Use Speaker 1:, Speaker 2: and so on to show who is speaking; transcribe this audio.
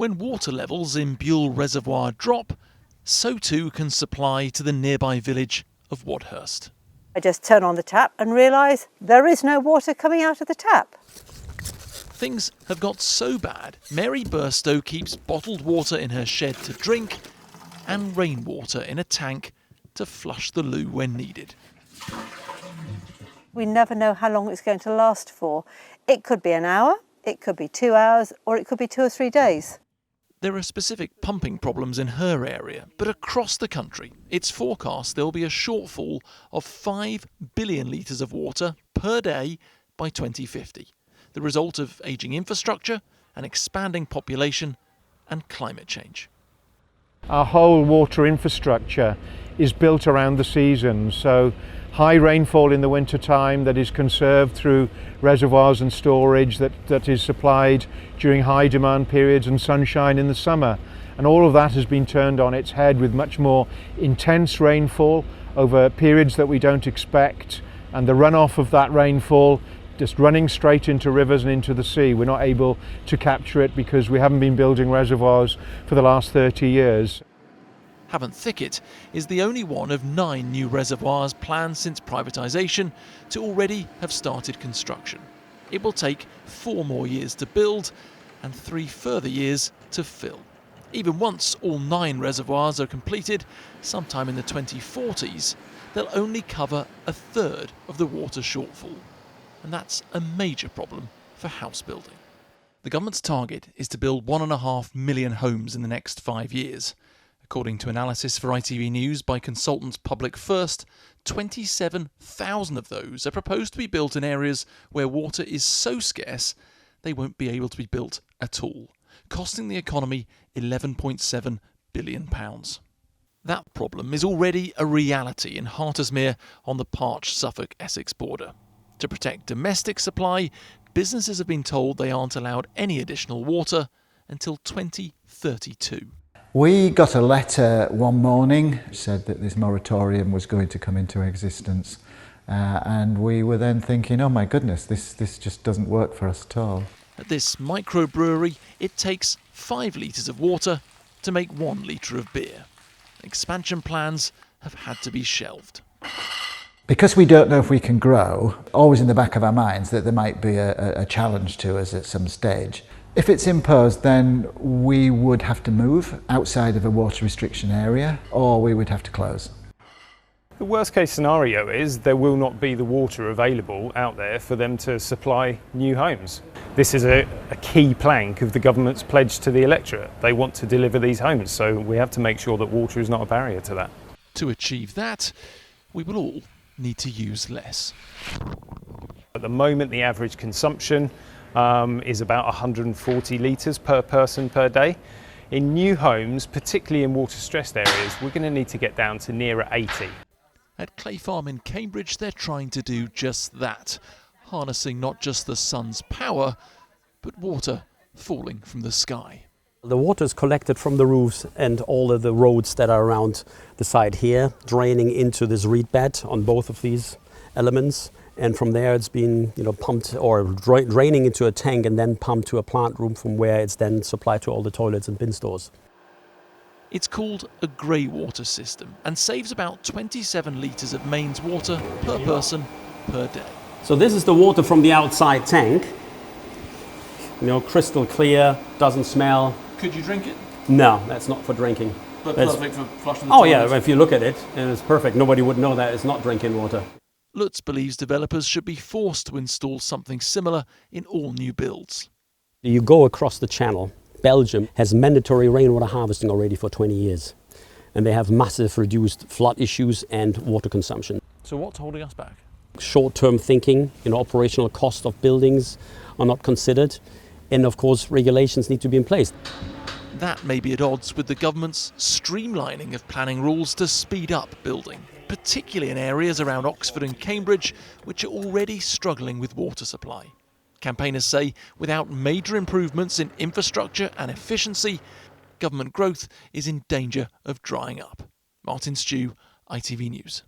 Speaker 1: When water levels in Buell Reservoir drop, so too can supply to the nearby village of Wadhurst.
Speaker 2: I just turn on the tap and realise there is no water coming out of the tap.
Speaker 1: Things have got so bad, Mary Burstow keeps bottled water in her shed to drink and rainwater in a tank to flush the loo when needed.
Speaker 2: We never know how long it's going to last for. It could be an hour, it could be 2 hours, or it could be 2 or 3 days.
Speaker 1: There are specific pumping problems in her area, but across the country, it's forecast there'll be a shortfall of 5 billion litres of water per day by 2050, the result of ageing infrastructure, an expanding population and climate change.
Speaker 3: Our whole water infrastructure is built around the seasons, so high rainfall in the winter time that is conserved through reservoirs and storage that is supplied during high demand periods, and sunshine in the summer. And all of that has been turned on its head with much more intense rainfall over periods that we don't expect, and the runoff of that rainfall just running straight into rivers and into the sea. We're not able to capture it because we haven't been building reservoirs for the last 30 years.
Speaker 1: Havant Thicket is the only one of 9 new reservoirs planned since privatisation to already have started construction. It will take 4 more years to build and 3 further years to fill. Even once all 9 reservoirs are completed, sometime in the 2040s, they'll only cover a third of the water shortfall. And that's a major problem for house building. The government's target is to build 1.5 million homes in the next 5 years. According to analysis for ITV News by consultants Public First, 27,000 of those are proposed to be built in areas where water is so scarce they won't be able to be built at all, costing the economy £11.7 billion. That problem is already a reality in Hartersmere on the parched Suffolk-Essex border. To protect domestic supply, businesses have been told they aren't allowed any additional water until 2032.
Speaker 4: We got a letter one morning which said that this moratorium was going to come into existence, and we were then thinking, oh my goodness, this just doesn't work for us at all.
Speaker 1: At this microbrewery, it takes 5 litres of water to make 1 litre of beer. Expansion plans have had to be shelved.
Speaker 4: Because we don't know if we can grow, always in the back of our minds that there might be a challenge to us at some stage. If it's imposed, then we would have to move outside of a water restriction area, or we would have to close.
Speaker 5: The worst case scenario is there will not be the water available out there for them to supply new homes. This is a key plank of the government's pledge to the electorate. They want to deliver these homes, so we have to make sure that water is not a barrier to that.
Speaker 1: To achieve that, we will all need to use less.
Speaker 5: At the moment, the average consumption is about 140 litres per person per day. In new homes, particularly in water-stressed areas, we're going to need to get down to nearer 80.
Speaker 1: At Clay Farm in Cambridge, they're trying to do just that, harnessing not just the sun's power, but water falling from the sky.
Speaker 6: The water is collected from the roofs and all of the roads that are around the site here, draining into this reed bed on both of these elements. And from there it's been pumped or draining into a tank and then pumped to a plant room from where it's then supplied to all the toilets and bin stores.
Speaker 1: It's called a grey water system and saves about 27 litres of mains water per person per day.
Speaker 6: So this is the water from the outside tank. Crystal clear, doesn't smell.
Speaker 1: Could you drink it?
Speaker 6: No, that's not for drinking.
Speaker 1: But perfect for flushing the
Speaker 6: toilet.
Speaker 1: toilets.
Speaker 6: Yeah, if you look at it, it's perfect. Nobody would know that it's not drinking water.
Speaker 1: Lutz believes developers should be forced to install something similar in all new builds.
Speaker 6: You go across the channel. Belgium has mandatory rainwater harvesting already for 20 years. And they have massive reduced flood issues and water consumption.
Speaker 1: So what's holding us back?
Speaker 6: Short-term thinking, operational cost of buildings are not considered. And of course, regulations need to be in place.
Speaker 1: That may be at odds with the government's streamlining of planning rules to speed up building, particularly in areas around Oxford and Cambridge, which are already struggling with water supply. Campaigners say without major improvements in infrastructure and efficiency, government growth is in danger of drying up. Martin Stew, ITV News.